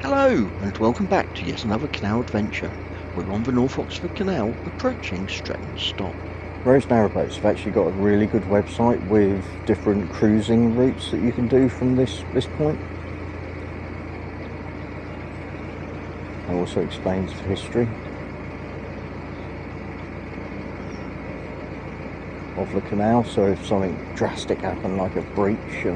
Hello and welcome back to yet another canal adventure. We're on the North Oxford Canal approaching Stretton Stop. Rose Narrowboats have actually got a really good website with different cruising routes that you can do from this point. It also explains the history of the canal, so if something drastic happened like a breach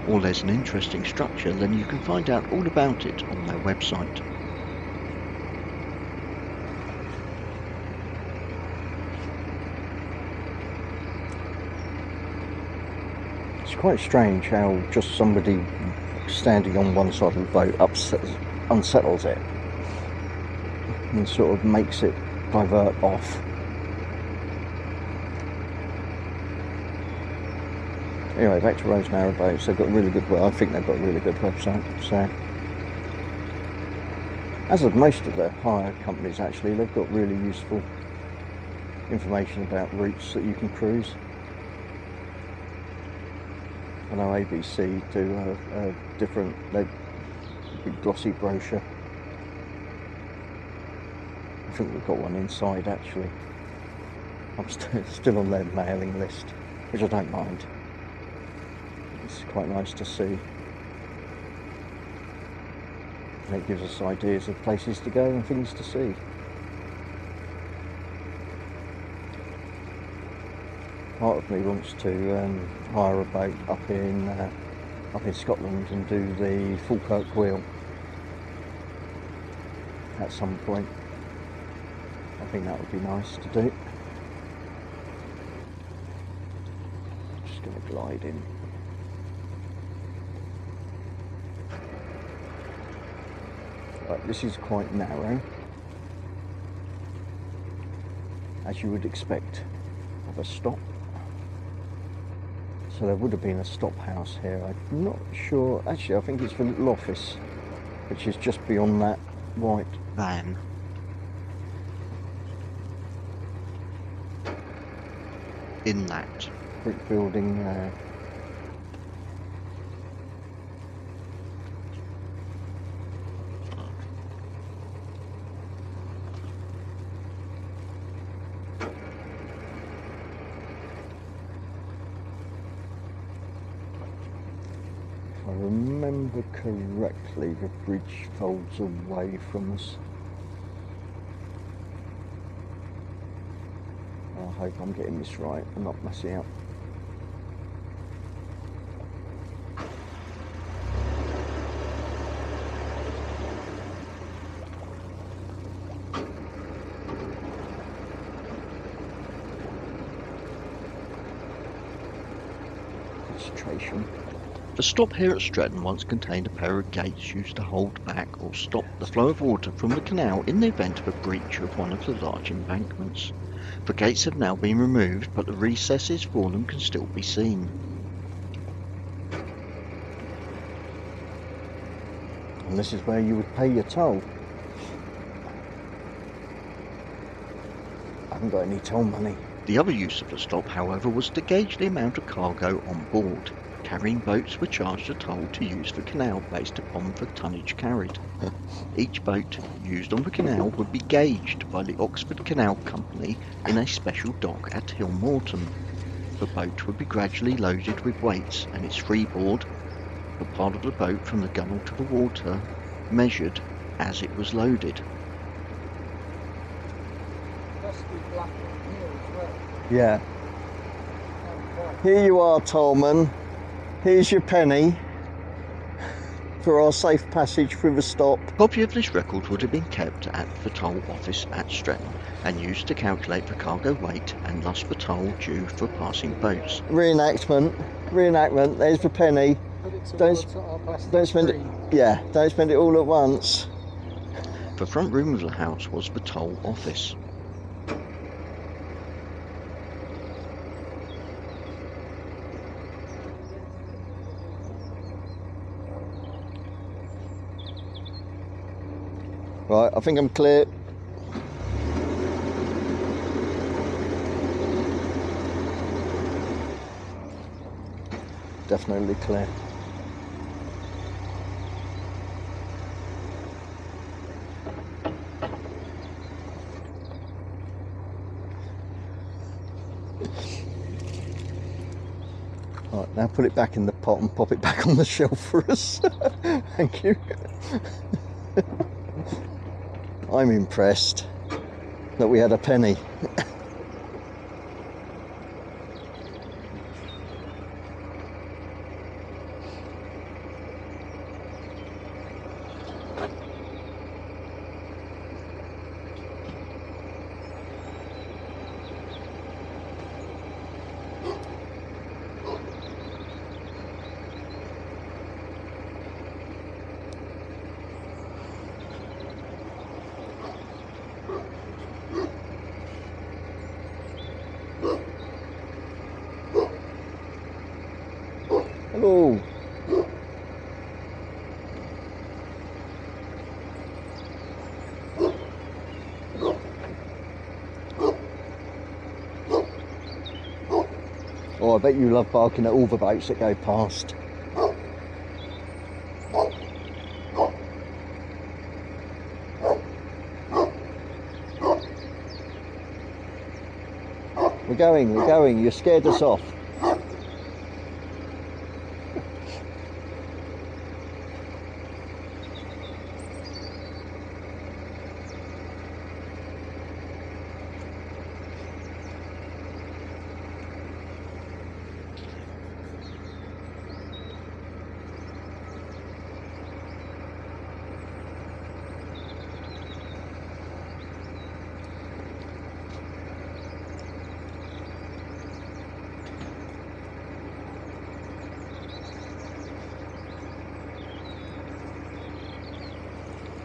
or there's an interesting structure, then you can find out all about it on their website. It's quite strange how just somebody standing on one side of the boat unsettles it and sort of makes it divert off. Anyway, back to Rose Narrowboats. They've got really good. Well, I think they've got a really good website. So, as of most of their hire companies, actually, they've got really useful information about routes that you can cruise. I know ABC do a different, big glossy brochure. I think we've got one inside actually. I'm still on their mailing list, which I don't mind. It's quite nice to see. And it gives us ideas of places to go and things to see. Part of me wants to hire a boat up in Scotland and do the Falkirk Wheel at some point. I think that would be nice to do. Just going to glide in. Right, this is quite narrow, as you would expect of a stop. So there would have been a stop house here. I'm not sure. Actually, I think it's the little office, which is just beyond that white van. In that brick building there. If I remember correctly, the bridge folds away from us. I hope I'm getting this right and not messing up. Concentration. The stop here at Stretton once contained a pair of gates used to hold back or stop the flow of water from the canal in the event of a breach of one of the large embankments. The gates have now been removed, but the recesses for them can still be seen. And this is where you would pay your toll. I haven't got any toll money. The other use of the stop, however, was to gauge the amount of cargo on board. Carrying boats were charged a toll to use the canal based upon the tonnage carried. Each boat used on the canal would be gauged by the Oxford Canal Company in a special dock at Hillmorton. The boat would be gradually loaded with weights and its freeboard, the part of the boat from the gunwale to the water, measured as it was loaded. Yeah. Here you are, tollman. Here's your penny for our safe passage through the stop. A copy of this record would have been kept at the toll office at Stretton and used to calculate the cargo weight and thus the toll due for passing boats. Reenactment, there's the penny. Don't spend it. Yeah, don't spend it all at once. The front room of the house was the toll office. Right, I think I'm clear. Definitely clear. Now put it back in the pot and pop it back on the shelf for us. Thank you. I'm impressed that we had a penny. Hello. Oh, I bet you love barking at all the boats that go past. We're going, you scared us off.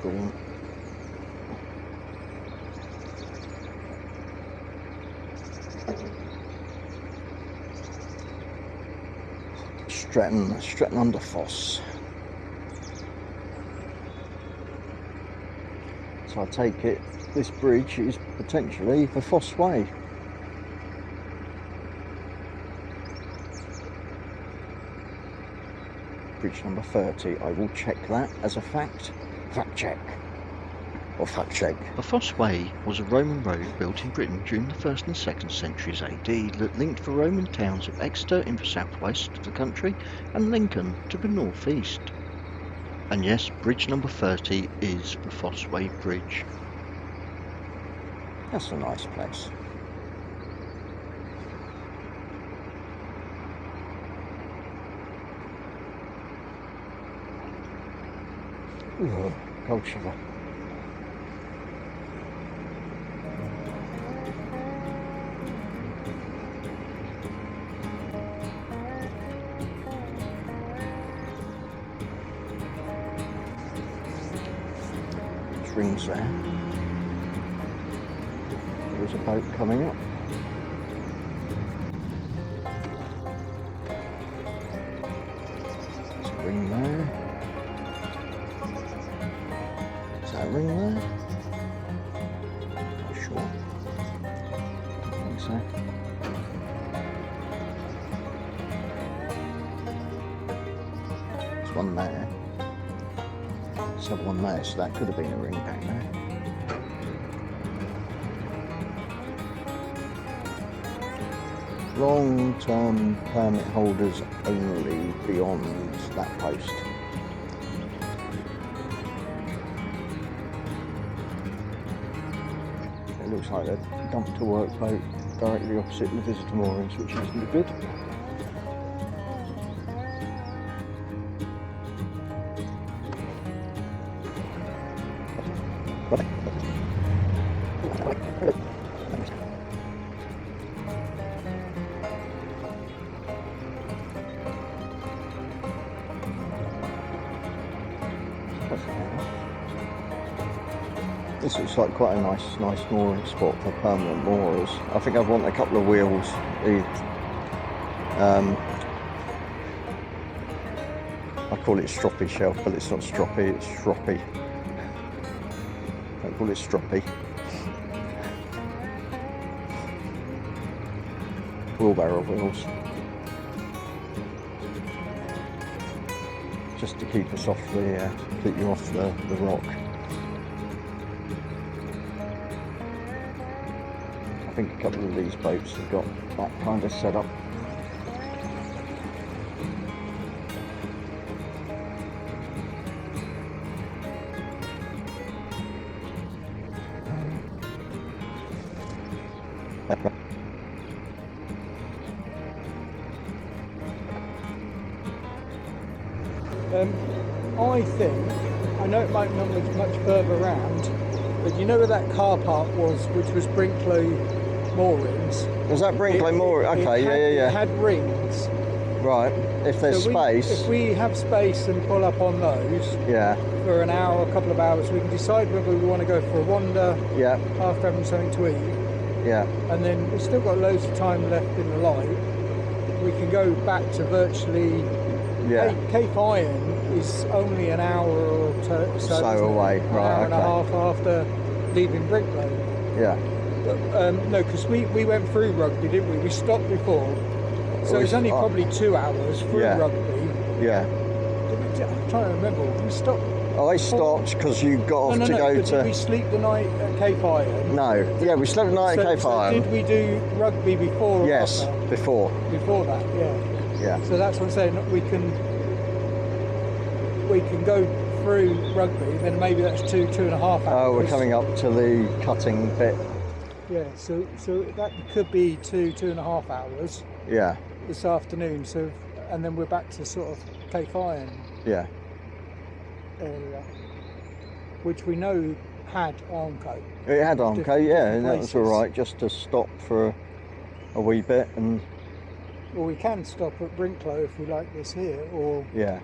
Go on. Stretton under Fosse. So I take it this bridge is potentially the Fosse Way. Bridge number 30. I will check that as a fact. Fact check. Or fact check. The Fosse Way was a Roman road built in Britain during the 1st and 2nd centuries AD that linked the Roman towns of Exeter in the southwest of the country and Lincoln to the northeast. And yes, bridge number 30 is the Fosse Way Bridge. That's a nice place. Ooh, cold shiver. There's rings there. There's a boat coming up. There's a ring there. Is that a ring there? Not sure. I think so. There's one there. There's another one there, so that could have been a ring back there. Long-term permit holders only beyond that post. It looks like a dump to work boat directly opposite the visitor moorings, which isn't good. This looks like quite a nice mooring spot for permanent moorers. I think I'd want a couple of wheels. I call it stroppy shelf, but it's not stroppy, it's stroppy. I call it stroppy. Wheelbarrow wheels. Just to keep us off the, keep you off the rock. I think a couple of these boats have got that kind of setup. I think, I know it might not look much further around, but you know where that car park was, which was Brinkley moorings? Was that Brinkley Moor? Okay, It had rings. Right. If there's space. If we have space and pull up on those Yeah. for an hour, a couple of hours, we can decide whether we want to go for a wander Yeah. after having something to eat. Yeah. And then we've still got loads of time left in the light. We can go back to virtually... Yeah. Cape Iron is only an hour or so away. an Right. hour and a half after leaving Brinkley. Yeah. But, no, because we went through Rugby, didn't we? We stopped before. So it's only probably 2 hours through Rugby. Yeah. I'm trying to remember. We stopped. I stopped because you got off to go to... Did we sleep the night at Cape Iron? No. Yeah, we slept the night at Cape Iron. Did we do Rugby before? Yes, or after? before. Before that, yeah. Yeah. So that's what I'm saying. We can go through Rugby, then maybe that's 2.5 hours. Oh, we're coming up to the cutting bit. Yeah, so that could be 2.5 hours. Yeah. This afternoon. So, and then we're back to sort of Cape Iron. Yeah. Area, which we know had Armco. It had Armco, yeah, and that was all places. right, just to stop for a wee bit and... Well, we can stop at Brinklow if we like this here, or... Yeah.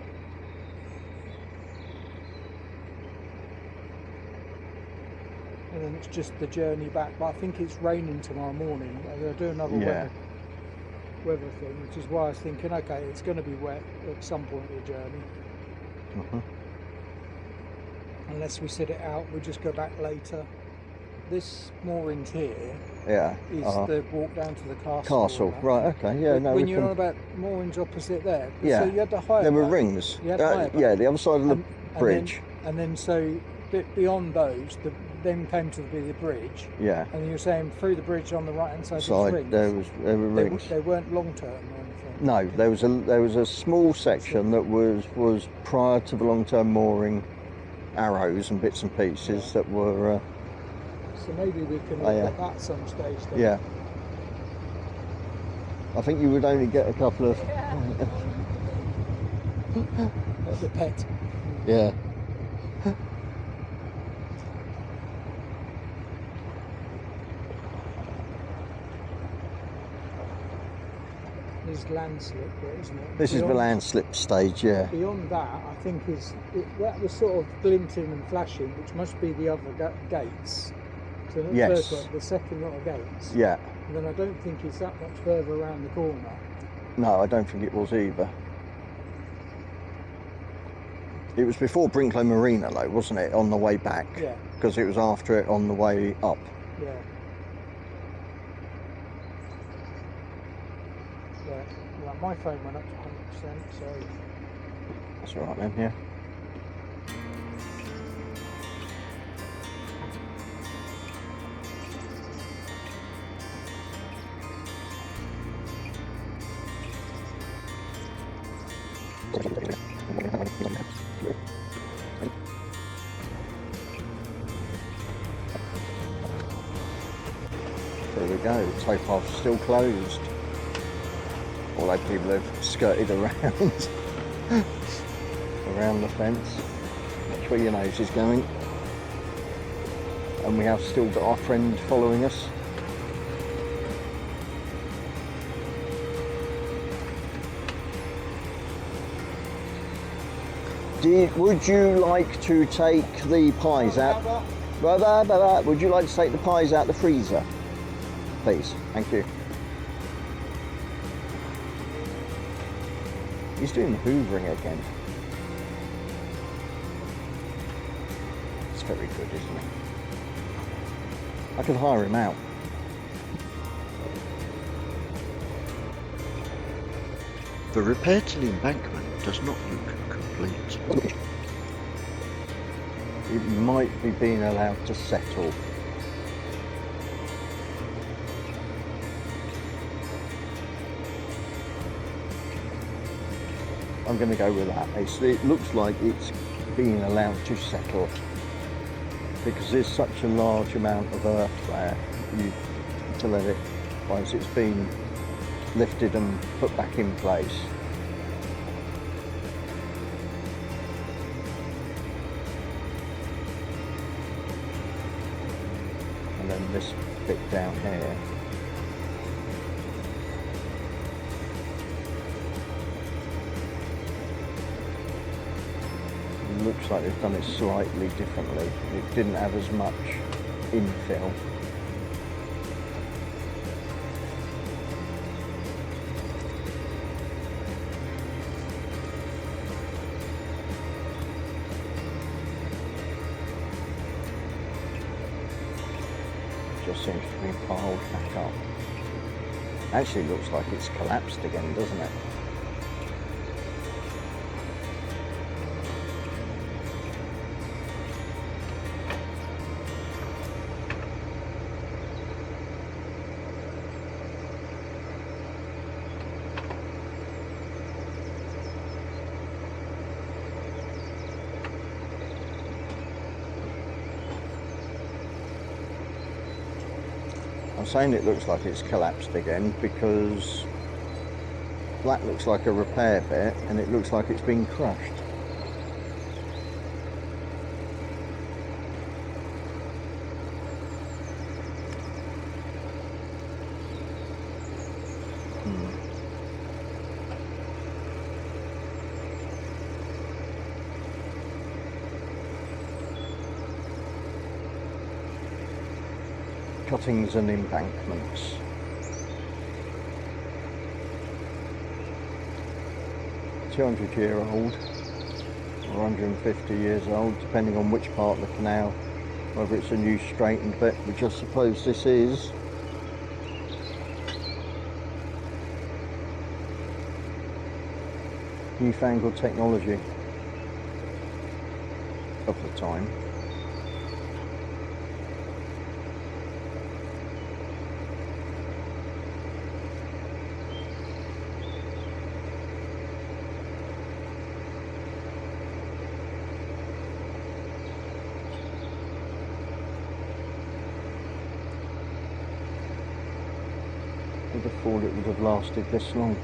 And then it's just the journey back, but I think it's raining tomorrow morning. They'll do another weather thing, which is why I was thinking, okay, it's going to be wet at some point of the journey. Unless we sit it out, we just go back later. This moorings here is the walk down to the castle. Right, okay, yeah. No, when you're on about moorings opposite there, yeah, so you had the higher there were boat. rings. You had the higher boat. Yeah, the other side of the bridge. And then so bit beyond those, then came to be the bridge. Yeah. And you were saying through the bridge on the right hand side, rings. There were rings. They weren't long term or anything. No, there was a small section that was prior to the long term mooring arrows and bits and pieces that were. So maybe we can look at that some stage. Then. Yeah. I think you would only get a couple of. The pet. Yeah. This is landslip, isn't it? This is the landslip stage, yeah. Beyond that, I think that was sort of glinting and flashing, which must be the other gates. So the first one, the second lot of gates. Yeah. And then I don't think it's that much further around the corner. No, I don't think it was either. It was before Brinkley Marina, though, wasn't it? On the way back. Yeah. Because it was after it on the way up. Yeah. Yeah. Well, my phone went up to 100%, so. That's all right then, yeah. There we go, towpath's still closed. Although people have skirted around around the fence. That's where your nose is going. And we have still got our friend following us. Would you like to take the pies out? Would you like to take the pies out the freezer? Please, thank you. He's doing the hoovering again. It's very good, isn't it? I could hire him out. The repair to the embankment does not look complete. It might be being allowed to settle. I'm going to go with that. It looks like it's being allowed to settle because there's such a large amount of earth there to let it once it's been lifted and put back in place. And then this bit down here. Looks like they've done it slightly differently. It didn't have as much infill. Just seems to be piled back up. Actually looks like it's collapsed again, doesn't it? I'm saying it looks like it's collapsed again because that looks like a repair bit and it looks like it's been crushed. Cuttings and embankments. "200-year-old or 150 years old, depending on which part of the canal, whether it's a new straightened bit, which I suppose this is. Newfangled technology of the time. Would have thought it would have lasted this long.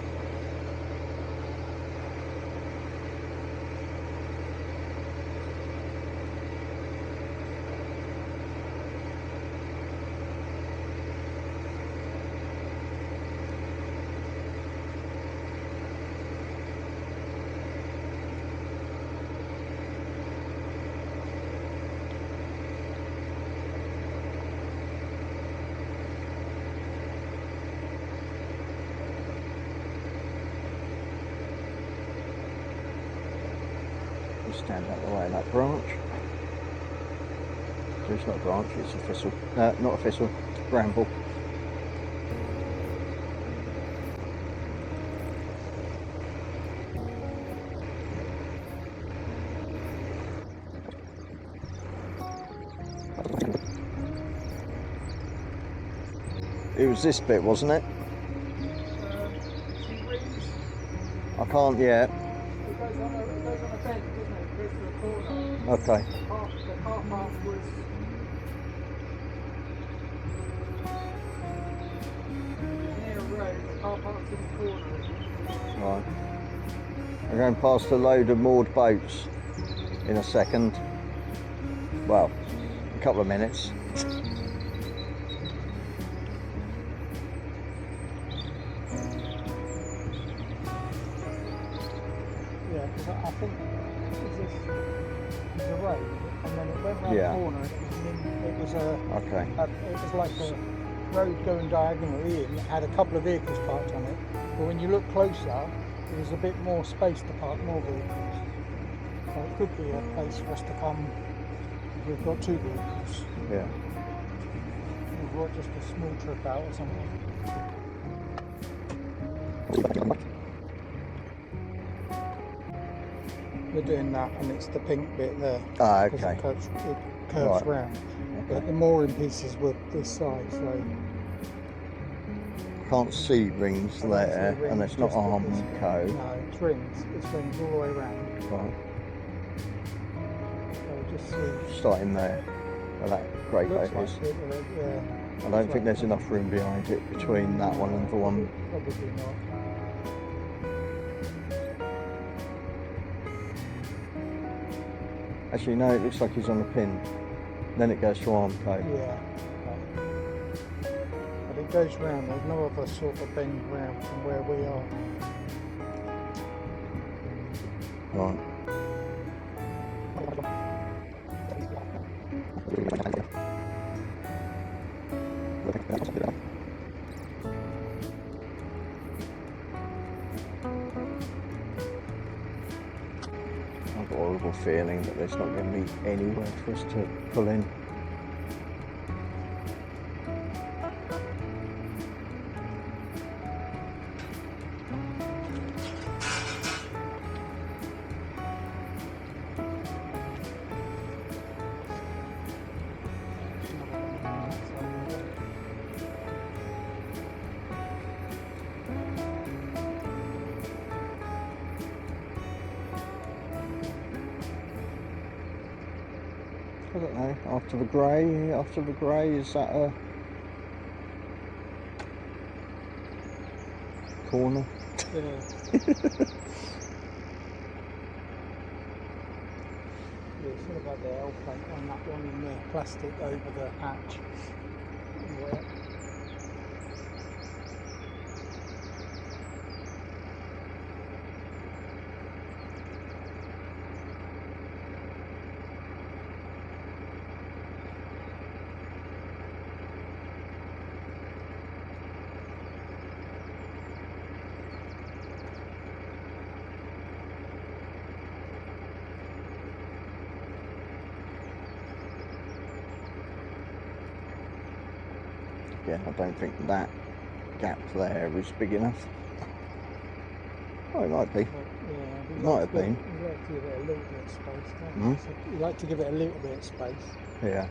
Stand out the way of that branch. So it's not a branch, it's a thistle. Not a thistle, bramble. It was this bit, wasn't it? I can't yet. It goes on a bend, doesn't it? It goes to the corner. Okay. The car park was near a road. The car park's in the corner. Right. We're going past a load of moored boats in a second. Well, a couple of minutes. Yeah, because I think this is a road, and then it went round the corner, and it was it was like a road going diagonally in. It had a couple of vehicles parked on it, but when you look closer, there was a bit more space to park more vehicles. So it could be a place for us to come if we've got two vehicles. Yeah. We've got just a small trip out or something. We're doing that, and it's the pink bit there. Ah, because okay. It curves round. But the mooring pieces were this side, so Can't see rings there, and it's not Armco. No, it's rings. It's rings all the way round. Right. So just see. Starting there, where that grey boat Looks is. like it, yeah. I don't think there's enough room behind it between that one and the one. Probably not. Actually, no, it looks like he's on a pin. Then it goes to arm coat. Yeah. Okay. But it goes round. There's no other sort of bend round from where we are. Right. I've got a horrible feeling that there's not going to be anywhere for us to pull in. I don't know, after the grey, is that a corner? Yeah. It's sort of like the L plate on that one in there, plastic over the hatch. Yeah. Yeah, I don't think that gap there is big enough. Oh, it might be. Yeah, Might have been. You like to give it a little bit of space, don't Hmm? you? So you like to give it a little bit of space. Yeah.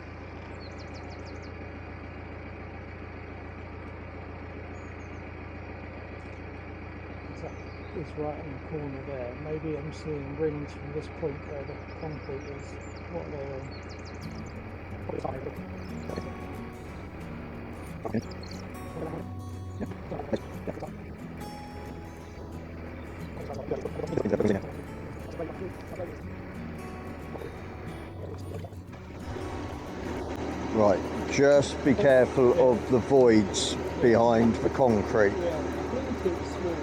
It's right in the corner there. Maybe I'm seeing rings from this point where the concrete is. What are they on? Okay. Right, just be careful of the voids behind the concrete. Yeah, I think it's small.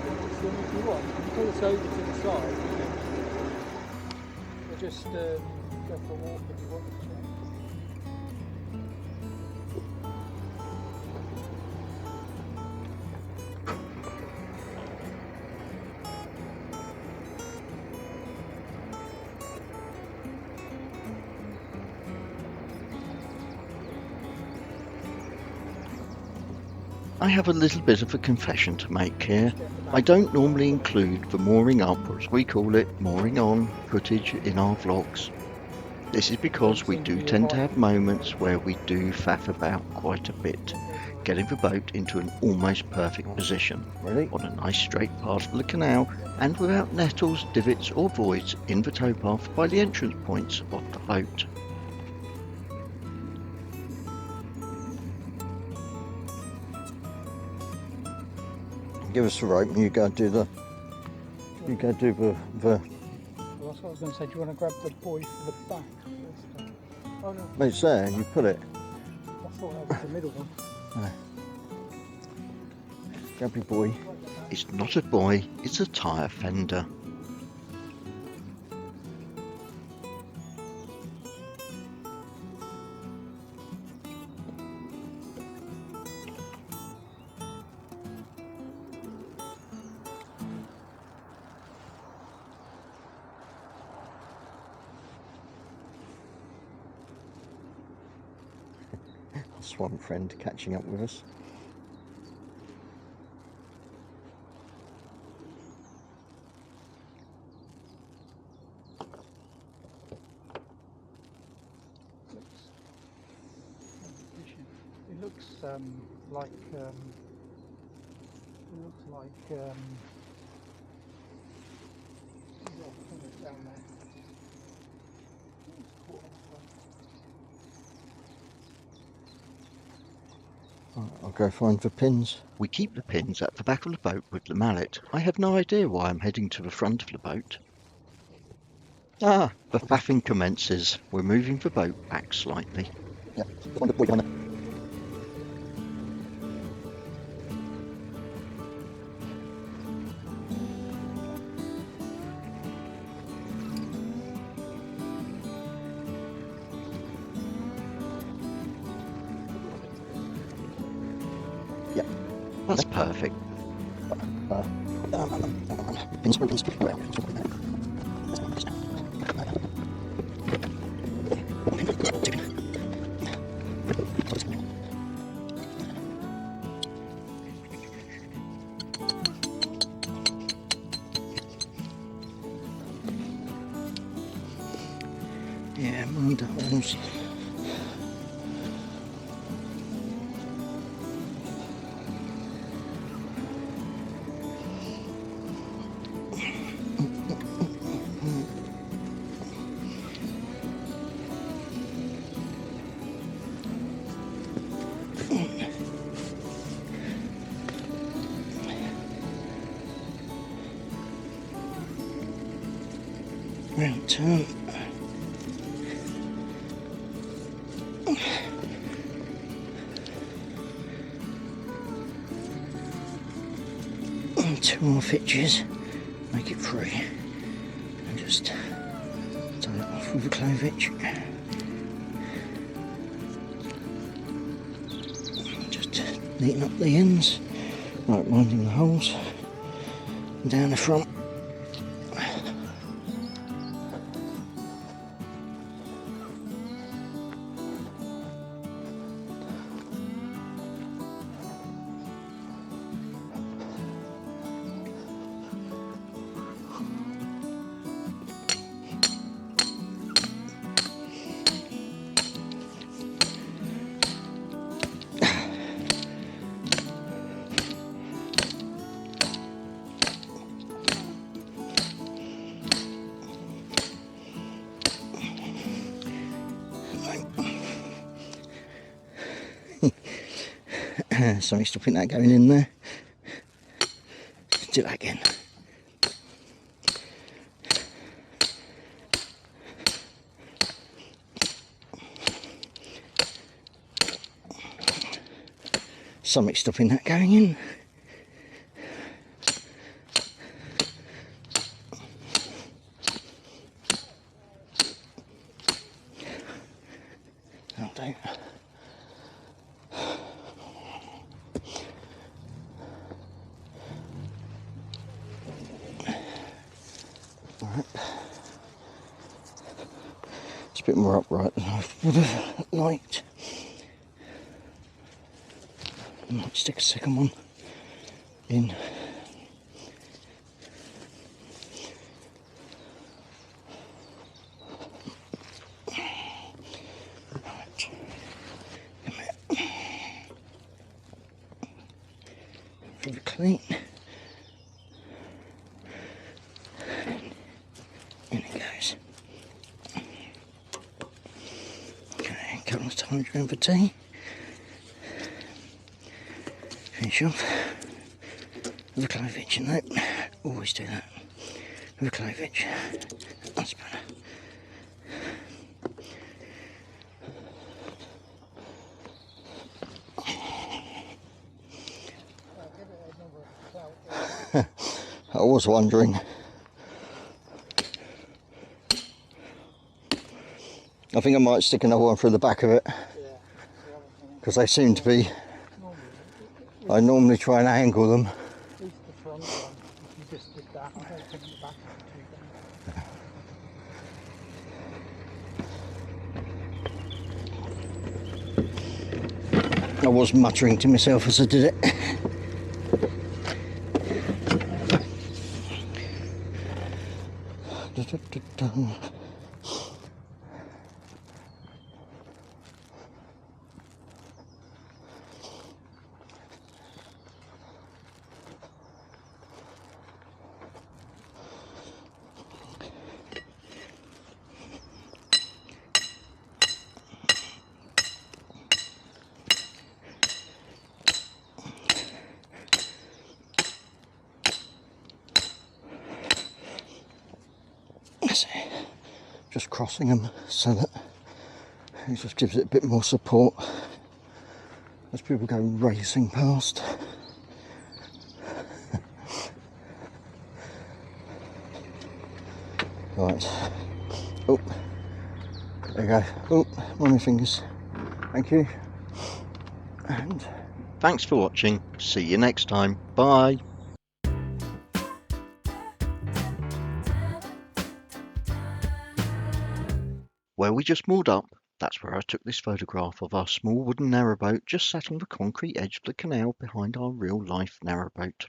So if you want, you can pull this over to the side. Or just go for a walk if you want to. I have a little bit of a confession to make here. I don't normally include the mooring up, or as we call it, mooring on, footage in our vlogs. This is because we do tend to have moments where we do faff about quite a bit, getting the boat into an almost perfect position Really? on a nice straight path of the canal and without nettles, divots or voids in the towpath by the entrance points of the boat. Give us the rope and you go do the. You go do the. Well, that's what I was going to say. Do you want to grab the buoy for the back first? Oh no, It's there. You pull it. I thought that was the middle one. No. Grab your buoy. It's not a buoy, it's a tyre fender. Swan friend catching up with us. It looks like down there. I'll go find the pins. We keep the pins at the back of the boat with the mallet. I have no idea why I'm heading to the front of the boat. Ah, the faffing commences. We're moving the boat back slightly. Yeah, That's perfect. Yeah, mind those. Round turn. And 2 more hitches, make it 3, and just tie it off with a clove hitch. Just neaten up the ends, right, minding the holes, and down the front. Sorry, stopping that going in there. Do that again. Something stopping that going in. That'll do. Right. It's a bit more upright than I would have liked. I might stick a second one in. Right. Come here. Very clean. In it goes. Okay, a couple of times round for tea. Finish off with a clove hitch, and always do that with a clove hitch. That's better. I was wondering. I think I might stick another one through the back of it, because they seem to be. I normally try and angle them. At least the front one, if you just did that, I don't think the back is too bad. I was muttering to myself as I did it. crossing them so that it just gives it a bit more support as people go racing past. Right. Oh, there you go. Oh, morning fingers. Thank you. And Thanks for watching. See you next time. Bye. Where we just moored up, that's where I took this photograph of our small wooden narrowboat just sat on the concrete edge of the canal behind our real life narrowboat.